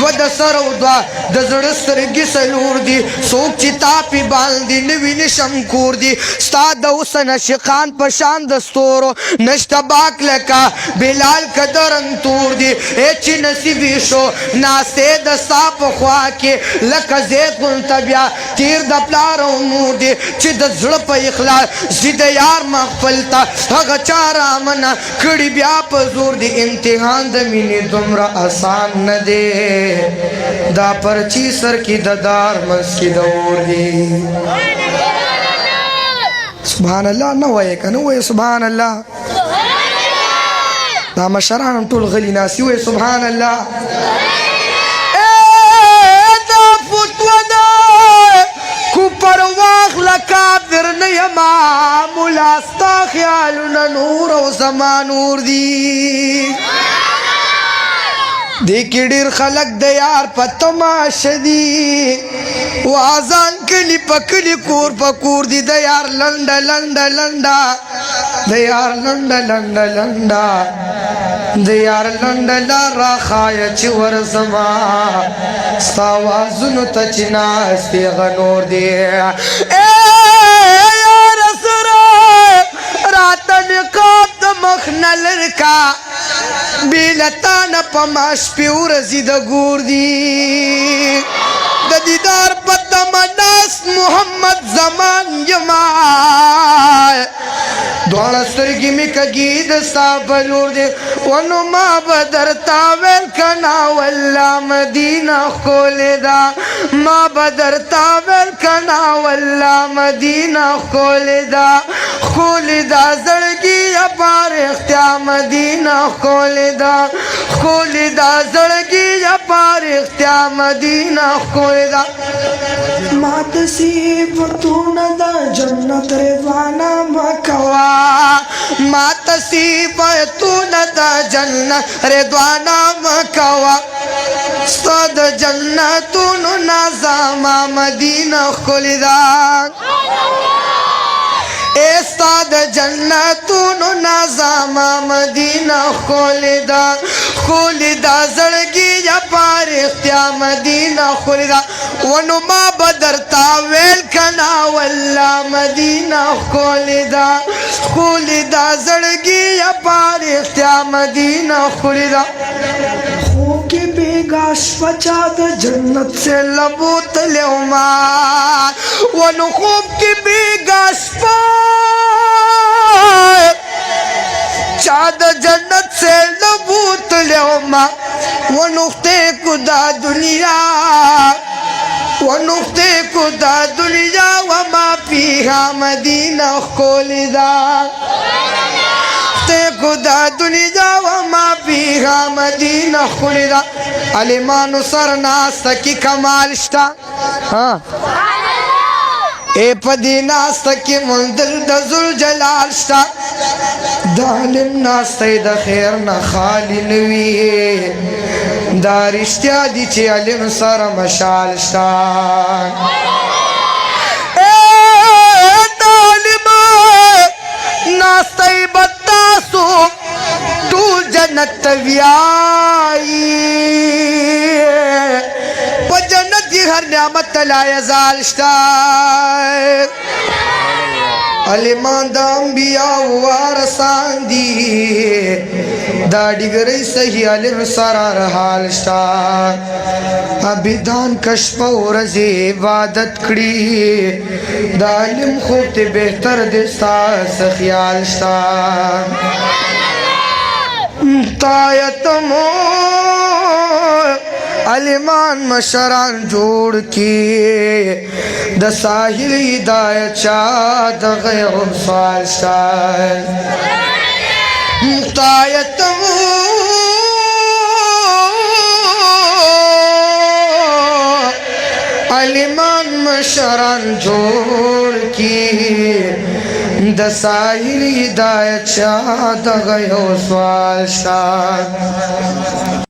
دو د سر او دوا د زړه سترګې څلور دي څوک چې تا پې باندې نه ویني شمکور دي ستا د حسن عاشقان په شان د ستورو نشته باک لکه بلال قدرن تور دي چې نصیبي شو ناستې د ستا په خوا کې لکه زید غونته بیا تیر د پلار او مور دي چې د زړه په اخلاص زی د یار محفل ته هغه چا رامنه کړي بیا په زور دي امتحان د مینې دومره آسان نه دی دا پرچی سر کی ددار منس کی دور دی سبحان الله نه وایې که نه وایې سبحان الله دا مشران هم ټول غلي ناسي وایې سبحان الله دا فتوه ده کوپر واخله کافر نه یما ملا ستا خیالونه نور او زما نور دي دیکی ډیر خلق د یار په تماشه دي وازان کلی په کلی کور په کور دي د یار لنډه لنډه لنډه د یار لنډه لنډه لنډه د یار لنډه لاره ښایه چې ورځما ستا وازونو ته چې ناست یې هغه نور دي یاره سره راته نقاب د مخ نه لرې کا بیلتانه په ما شپې ورځي د ګور دي د دیدار په تمه ناست محمد زمان یما دواړه سترګې مې کږي د ستا په لور دي ونو ما به درته ویل که نه والله مدینه ښکلې ده ما به درته ویل که نه والله مدینه ښکلې ده ښکلې ده زړګي په رښتیا مدینه ښکلې ده ښکلې ده زړګي په رښتیا مدینه ښکلې ده ما ته صفتونه د جنت رضوانه مه کوه ما ته صفتونه د جنت رضوانه مه کوه ستا د جنتونو نه زما مدینه ښکلې ده ستا د جنتونو نه زما مدینه ښکلې ده ښکلې ده زړګي په رښتیا مدینه ښکلې ده ونو ما به درته ویل که نه والله مدینه ښکلې ده ښکلې ده زړګي په رښتیا مدینه ښکلې ده خوب کې بیګا شوه چا د جنت سے لبو تلې وما ونو خوب کې بیګا شوه چا د جنت سے لبو تلې وما ونختې کو دا دنیا ونختې کو دا دنیا وما فیها مدینه ښکلې ده کو دا دنیا وما فیها مدینه ښکلې ده عالمانو سر ناسته کې کمال شته په دې ناسته کې منزل د ذوالجلال شته د عالم ناسته د خیر نه خالي نه وي دا رښتیا دي چې عالم سره مشال شته د عالم ناسته به تاسو ټول جنت ته ویایي په جنت کې هر نعمت ته لا یزال شته عالمان د انبیاء وارثان دي دا ډیګرۍ صحیح عالم سره هر حال شته عابدان که شپه ورځې عبادت کړي د عالم خوب ته بهتر دی ستا څه خیال شته تا یتمو عالمان مشران جوړ کی د ساحل هدایت چا د غیر سوال شای مختایت عالمان مشران جوړ کی د ساحل هدایت چا د غیر سوال شای